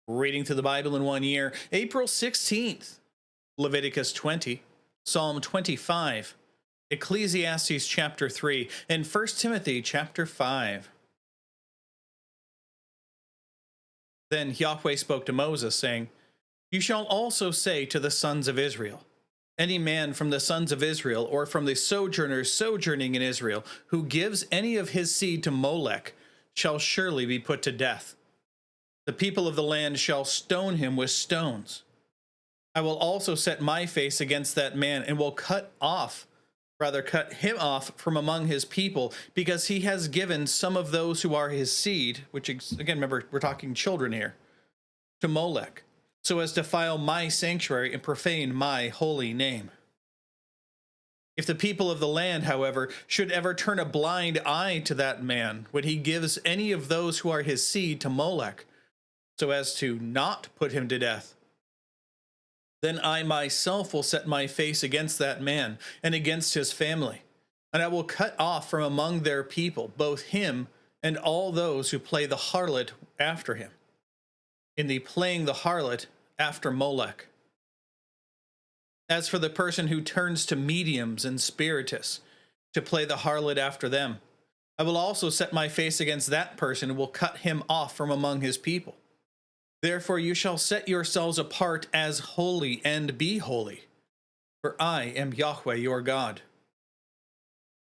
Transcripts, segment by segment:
Reading through the Bible in 1 year, April 16th, Leviticus 20, Psalm 25, Ecclesiastes chapter 3, and 1 Timothy chapter 5. Then Yahweh spoke to Moses, saying, You shall also say to the sons of Israel, Any man from the sons of Israel, or from the sojourners sojourning in Israel, who gives any of his seed to Molech, shall surely be put to death. The people of the land shall stone him with stones. I will also set my face against that man, and will cut him off from among his people, because he has given some of those who are his seed, which again, remember, we're talking children here, to Molech, so as to defile my sanctuary and profane my holy name. If the people of the land, however, should ever turn a blind eye to that man, when he gives any of those who are his seed to Molech, so as to not put him to death, then I myself will set my face against that man and against his family, and I will cut off from among their people both him and all those who play the harlot after him, in the playing the harlot after Molech. As for the person who turns to mediums and spiritists to play the harlot after them, I will also set my face against that person and will cut him off from among his people. Therefore you shall set yourselves apart as holy and be holy, for I am Yahweh your God.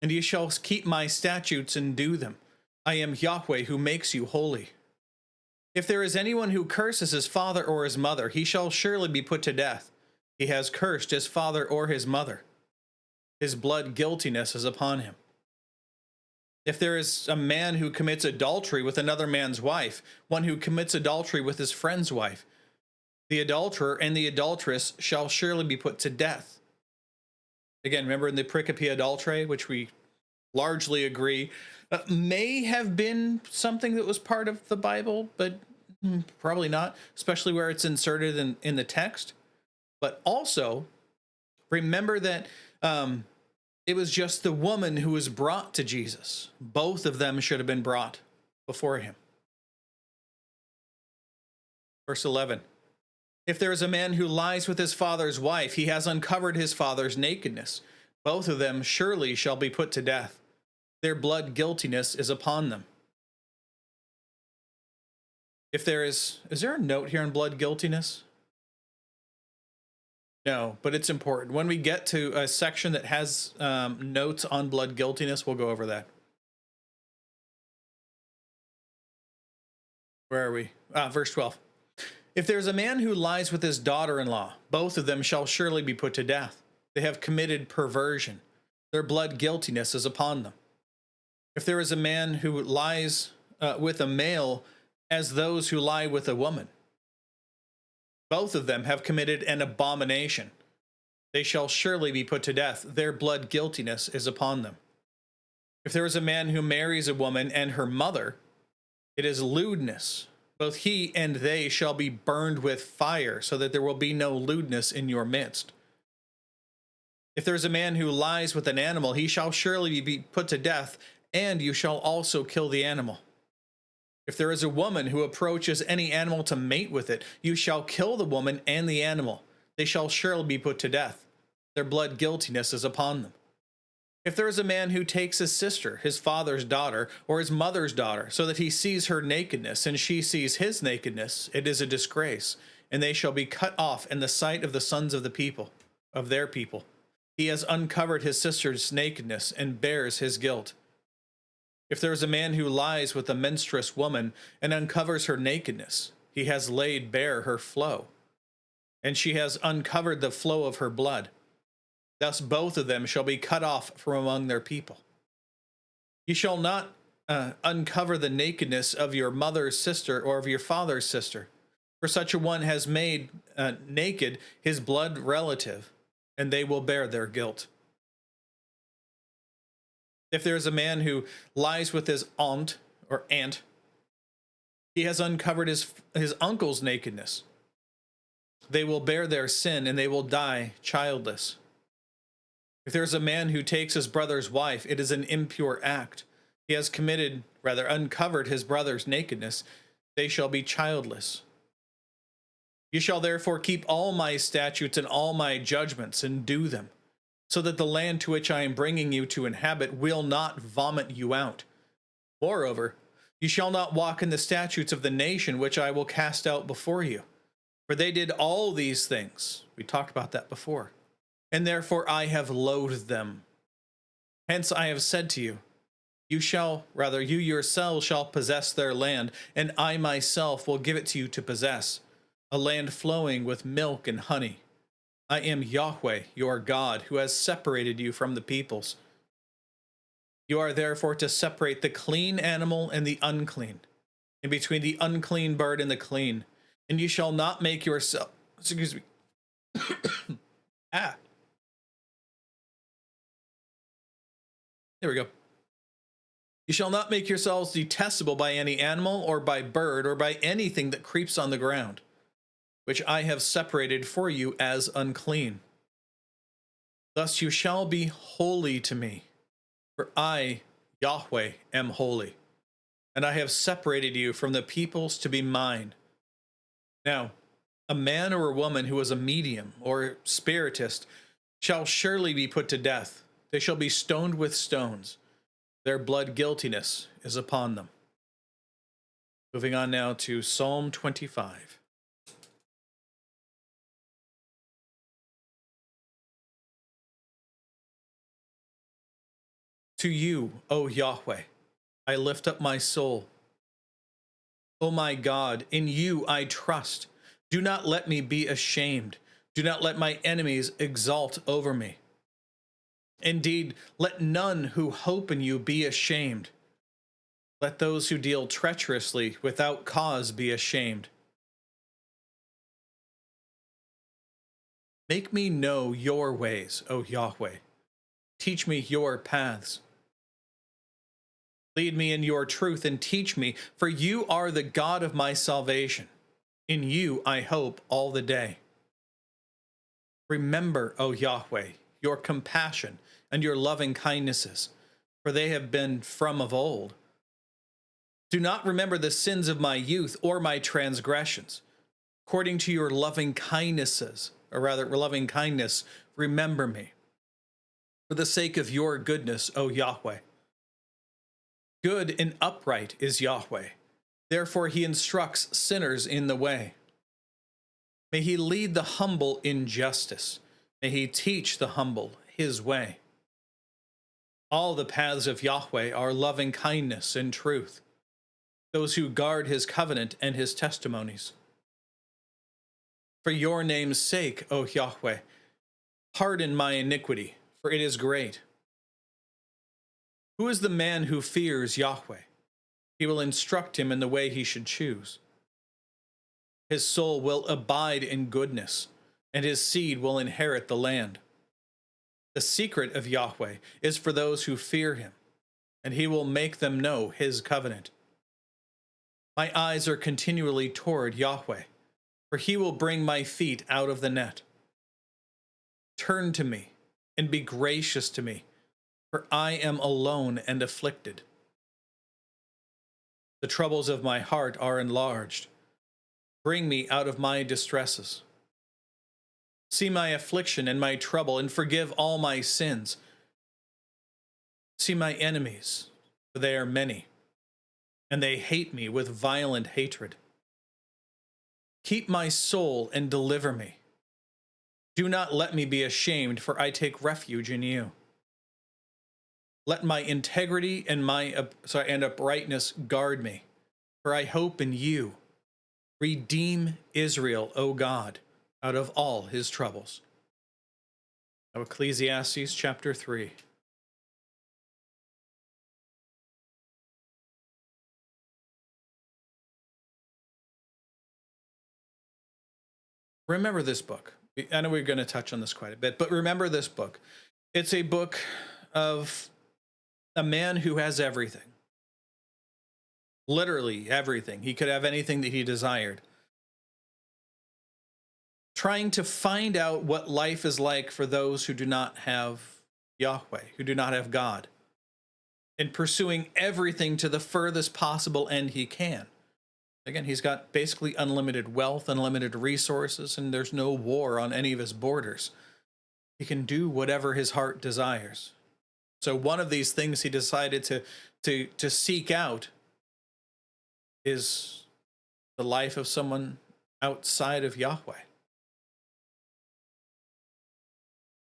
And you shall keep my statutes and do them. I am Yahweh who makes you holy. If there is anyone who curses his father or his mother, he shall surely be put to death. He has cursed his father or his mother. His blood guiltiness is upon him. If there is a man who commits adultery with another man's wife, one who commits adultery with his friend's wife, the adulterer and the adulteress shall surely be put to death. Again, remember in the pericope adulterae, which we largely agree, may have been something that was part of the Bible, but probably not, especially where it's inserted in the text. But also, remember that it was just the woman who was brought to Jesus. Both of them should have been brought before him. Verse 11. If there is a man who lies with his father's wife, he has uncovered his father's nakedness. Both of them surely shall be put to death. Their blood guiltiness is upon them. If there is there a note here on blood guiltiness? No, but it's important. When we get to a section that has notes on blood guiltiness, we'll go over that. Where are we? Verse 12. If there is a man who lies with his daughter-in-law, both of them shall surely be put to death. They have committed perversion. Their blood guiltiness is upon them. If there is a man who lies with a male as those who lie with a woman, both of them have committed an abomination. They shall surely be put to death. Their blood guiltiness is upon them. If there is a man who marries a woman and her mother, it is lewdness. Both he and they shall be burned with fire, so that there will be no lewdness in your midst. If there is a man who lies with an animal, he shall surely be put to death, and you shall also kill the animal. If there is a woman who approaches any animal to mate with it, you shall kill the woman and the animal. They shall surely be put to death. Their blood guiltiness is upon them. If there is a man who takes his sister, his father's daughter, or his mother's daughter, so that he sees her nakedness, and she sees his nakedness, it is a disgrace, and they shall be cut off in the sight of the sons of the people, of their people. He has uncovered his sister's nakedness, and bears his guilt. If there is a man who lies with a menstruous woman and uncovers her nakedness, he has laid bare her flow, and she has uncovered the flow of her blood. Thus both of them shall be cut off from among their people. You shall not uncover the nakedness of your mother's sister or of your father's sister, for such a one has made naked his blood relative, and they will bear their guilt. If there is a man who lies with his aunt or aunt, he has uncovered his uncle's nakedness. They will bear their sin, and they will die childless. If there is a man who takes his brother's wife, it is an impure act. He has uncovered his brother's nakedness. They shall be childless. You shall therefore keep all my statutes and all my judgments and do them, so that the land to which I am bringing you to inhabit will not vomit you out. Moreover, you shall not walk in the statutes of the nation which I will cast out before you, for they did all these things. We talked about that before. And therefore I have loathed them. Hence I have said to you, you yourselves shall possess their land, and I myself will give it to you to possess, a land flowing with milk and honey. I am Yahweh, your God, who has separated you from the peoples. You are therefore to separate the clean animal and the unclean, and between the unclean bird and the clean. And you shall not make yourself, excuse me, there we go. You shall not make yourselves detestable by any animal or by bird or by anything that creeps on the ground, which I have separated for you as unclean. Thus you shall be holy to me, for I, Yahweh, am holy, and I have separated you from the peoples to be mine. Now, a man or a woman who is a medium or spiritist shall surely be put to death. They shall be stoned with stones. Their blood guiltiness is upon them. Moving on now to Psalm 25. To you, O Yahweh, I lift up my soul. O my God, in you I trust. Do not let me be ashamed. Do not let my enemies exult over me. Indeed, let none who hope in you be ashamed. Let those who deal treacherously without cause be ashamed. Make me know your ways, O Yahweh. Teach me your paths. Lead me in your truth and teach me, for you are the God of my salvation. In you I hope all the day. Remember, O Yahweh, your compassion and your loving kindnesses, for they have been from of old. Do not remember the sins of my youth or my transgressions. According to your loving kindnesses, or rather loving kindness, remember me. For the sake of your goodness, O Yahweh. Good and upright is Yahweh. Therefore he instructs sinners in the way. May he lead the humble in justice. May he teach the humble his way. All the paths of Yahweh are loving kindness and truth, those who guard his covenant and his testimonies. For your name's sake, O Yahweh, pardon my iniquity, for it is great. Who is the man who fears Yahweh? He will instruct him in the way he should choose. His soul will abide in goodness, and his seed will inherit the land. The secret of Yahweh is for those who fear him, and he will make them know his covenant. My eyes are continually toward Yahweh, for he will bring my feet out of the net. Turn to me and be gracious to me, for I am alone and afflicted. The troubles of my heart are enlarged. Bring me out of my distresses. See my affliction and my trouble, and forgive all my sins. See my enemies, for they are many, and they hate me with violent hatred. Keep my soul and deliver me. Do not let me be ashamed, for I take refuge in you. Let my integrity and uprightness guard me, for I hope in you. Redeem Israel, O God, out of all his troubles. Now, Ecclesiastes chapter 3. Remember this book. I know we're going to touch on this quite a bit, but remember this book. It's a book of a man who has everything. Literally everything. He could have anything that he desired. Trying to find out what life is like for those who do not have Yahweh, who do not have God, and pursuing everything to the furthest possible end he can. Again, he's got basically unlimited wealth, unlimited resources, and there's no war on any of his borders. He can do whatever his heart desires. So one of these things he decided to seek out is the life of someone outside of Yahweh.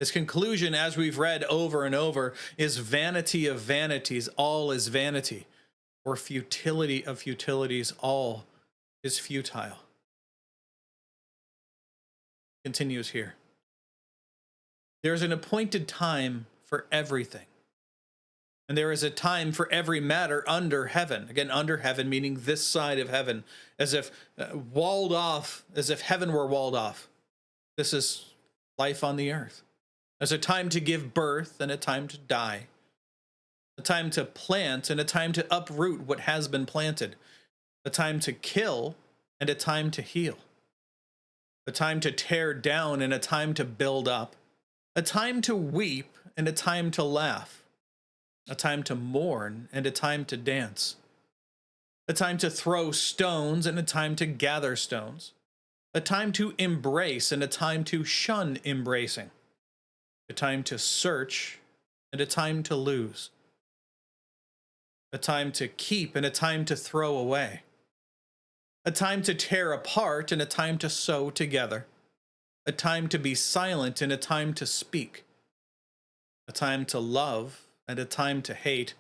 His conclusion, as we've read over and over, is vanity of vanities, all is vanity, or futility of futilities, all is futile. Continues here. There's an appointed time for everything, and there is a time for every matter under heaven. Again, under heaven, meaning this side of heaven, as if walled off, as if heaven were walled off. This is life on the earth. There's a time to give birth and a time to die, a time to plant and a time to uproot what has been planted, a time to kill and a time to heal, a time to tear down and a time to build up, a time to weep and a time to laugh, a time to mourn and a time to dance, a time to throw stones and a time to gather stones, a time to embrace and a time to shun embracing, a time to search and a time to lose, a time to keep and a time to throw away, a time to tear apart and a time to sew together, a time to be silent and a time to speak, a time to love and a time to hate,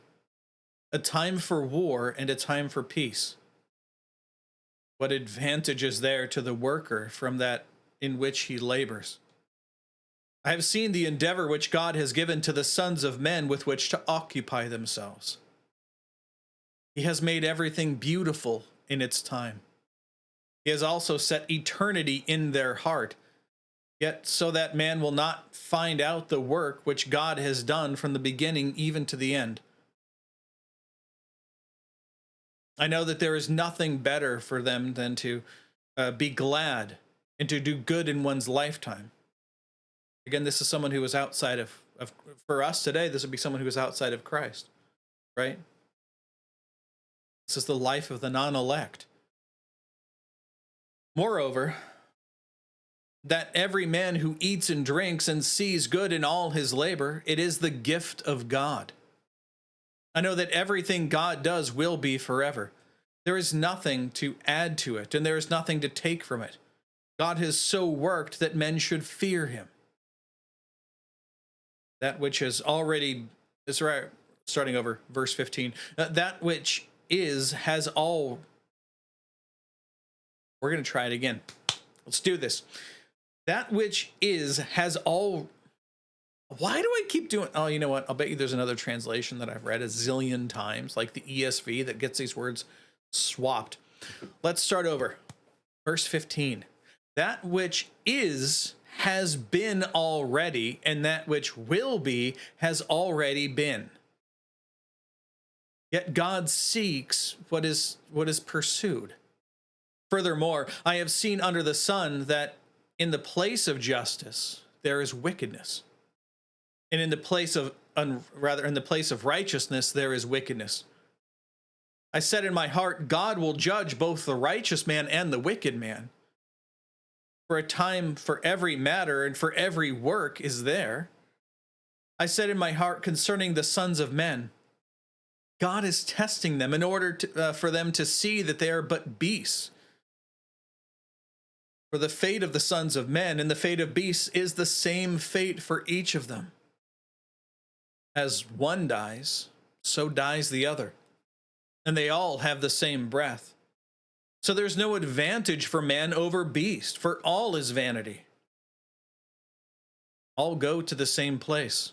a time for war and a time for peace. What advantage is there to the worker from that in which he labors? I have seen the endeavor which God has given to the sons of men with which to occupy themselves. He has made everything beautiful in its time. He has also set eternity in their heart, yet so that man will not find out the work which God has done from the beginning even to the end. I know that there is nothing better for them than to be glad and to do good in one's lifetime. Again, this is someone who is outside of, for us today, this would be someone who is outside of Christ, right? This is the life of the non-elect. Moreover, that every man who eats and drinks and sees good in all his labor, it is the gift of God. I know that everything God does will be forever. There is nothing to add to it, and there is nothing to take from it. God has so worked that men should fear him. That which has already, is right, starting over verse 15, that which is has all, we're going to try it again. Let's do this. That which is has all, why do I keep doing, oh, you know what? I'll bet you there's another translation that I've read a zillion times, like the ESV, that gets these words swapped. Let's start over. Verse 15. That which is has been already, and that which will be has already been. Yet God seeks what is pursued. Furthermore, I have seen under the sun that in the place of justice there is wickedness, and in the place of in the place of righteousness there is wickedness. I said in my heart, God will judge both the righteous man and the wicked man. For a time for every matter and for every work is there. I said in my heart concerning the sons of men, God is testing them in order for them to see that they are but beasts. For the fate of the sons of men and the fate of beasts is the same fate for each of them. As one dies, so dies the other, and they all have the same breath. So there's no advantage for man over beast, for all is vanity. All go to the same place.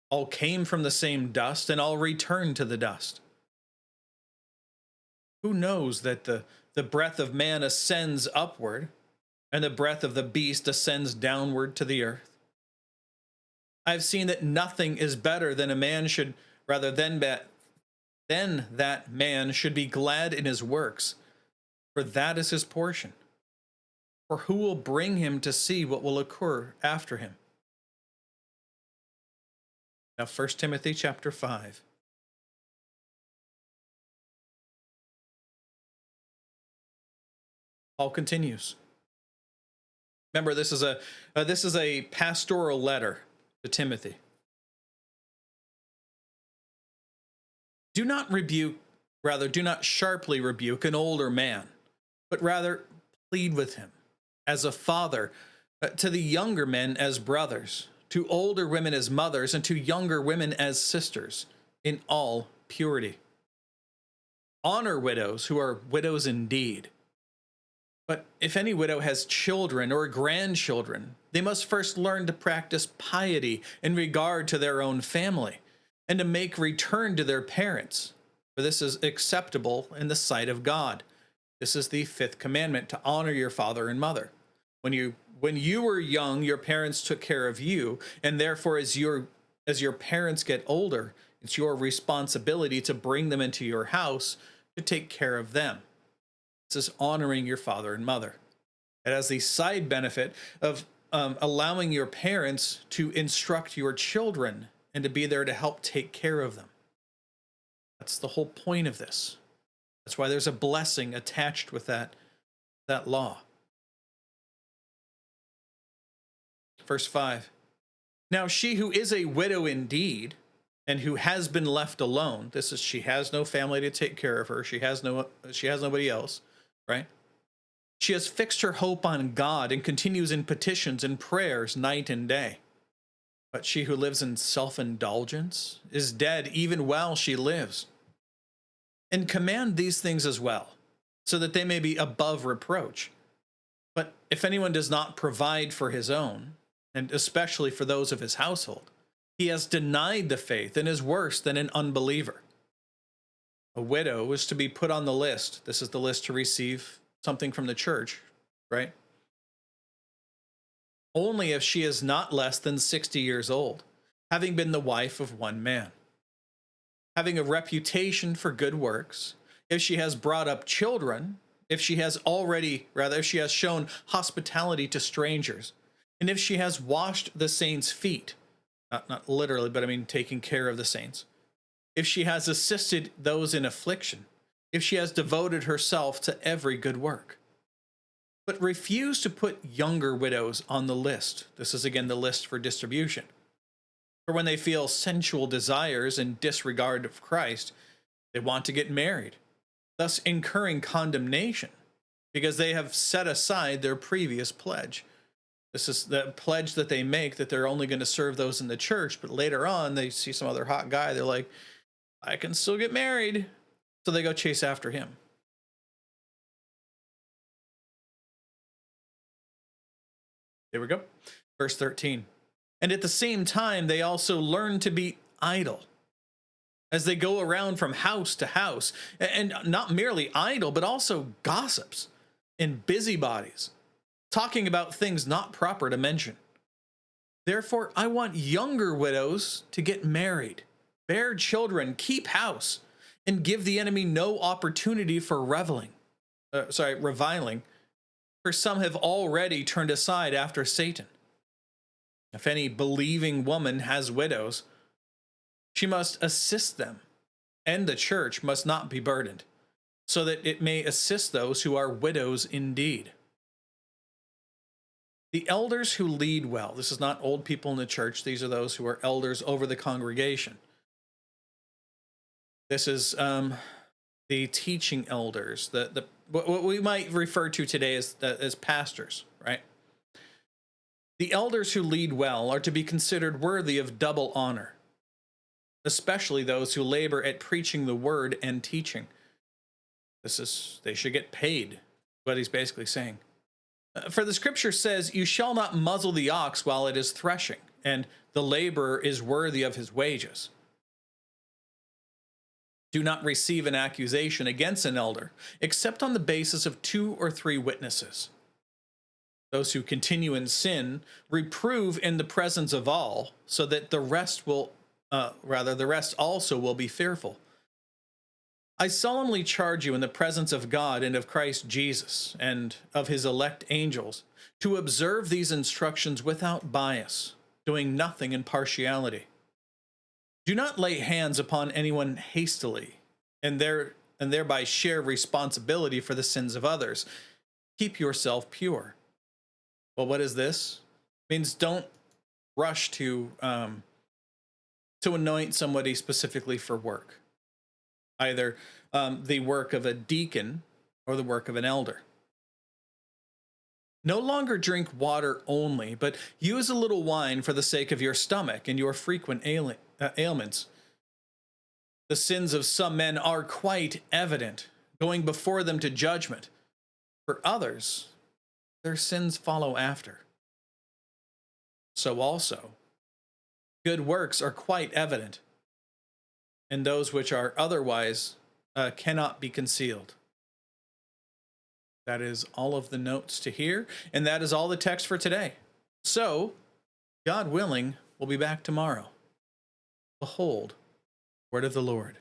All came from the same dust, and all return to the dust. Who knows that the breath of man ascends upward, and the breath of the beast ascends downward to the earth? I've seen that nothing is better than a man should, rather than that man should be glad in his works, for that is his portion. For who will bring him to see what will occur after him? Now, 1 Timothy chapter 5. Paul continues. Remember, this is a pastoral letter to Timothy. Do not sharply rebuke an older man, but rather plead with him as a father, to the younger men as brothers, to older women as mothers, and to younger women as sisters, in all purity. Honor widows who are widows indeed. But if any widow has children or grandchildren, they must first learn to practice piety in regard to their own family, and to make return to their parents, for this is acceptable in the sight of God. This is the fifth commandment, to honor your father and mother. When you were young, your parents took care of you, and therefore as your parents get older, it's your responsibility to bring them into your house to take care of them. This is honoring your father and mother. It has the side benefit of allowing your parents to instruct your children and to be there to help take care of them. That's the whole point of this. That's why there's a blessing attached with that law. Verse 5. Now she who is a widow indeed, and who has been left alone, this is, she has no family to take care of her, she has nobody else, right? She has fixed her hope on God and continues in petitions and prayers night and day. But she who lives in self-indulgence is dead even while she lives. And command these things as well, so that they may be above reproach. But if anyone does not provide for his own, and especially for those of his household, he has denied the faith and is worse than an unbeliever. A widow is to be put on the list. This is the list to receive something from the church, right? Only if she is not less than 60 years old, having been the wife of one man, having a reputation for good works, if she has brought up children, if she has shown hospitality to strangers, and if she has washed the saints' feet, not literally, but I mean taking care of the saints, if she has assisted those in affliction, if she has devoted herself to every good work. But refuse to put younger widows on the list. This is again the list for distribution. For when they feel sensual desires in disregard of Christ, they want to get married, thus incurring condemnation, because they have set aside their previous pledge. This is the pledge that they make, that they're only going to serve those in the church, but later on they see some other hot guy, they're like, I can still get married. So they go chase after him. There we go. Verse 13. And at the same time, they also learn to be idle as they go around from house to house, and not merely idle, but also gossips and busybodies, talking about things not proper to mention. Therefore, I want younger widows to get married, bear children, keep house, and give the enemy no opportunity for reviling. For some have already turned aside after Satan. If any believing woman has widows, she must assist them, and the church must not be burdened, so that it may assist those who are widows indeed. The elders who lead well, this is not old people in the church, these are those who are elders over the congregation. This is the teaching elders, what we might refer to today as pastors, right? The elders who lead well are to be considered worthy of double honor, especially those who labor at preaching the word and teaching. They should get paid, what he's basically saying. For the scripture says, you shall not muzzle the ox while it is threshing, and the laborer is worthy of his wages. Do not receive an accusation against an elder, except on the basis of 2 or 3 witnesses. Those who continue in sin reprove in the presence of all, so that the rest also will be fearful. I solemnly charge you in the presence of God and of Christ Jesus and of his elect angels to observe these instructions without bias, doing nothing in partiality. Do not lay hands upon anyone hastily, and thereby share responsibility for the sins of others. keep yourself pure. Well, what is this? It means don't rush to anoint somebody specifically for work, either the work of a deacon or the work of an elder. No longer drink water only, but use a little wine for the sake of your stomach and your frequent ailments. The sins of some men are quite evident, going before them to judgment. For others, their sins follow after. So also, good works are quite evident, and those which are otherwise cannot be concealed. That is all of the notes to here, and that is all the text for today. So, God willing, we'll be back tomorrow. Behold, word of the Lord.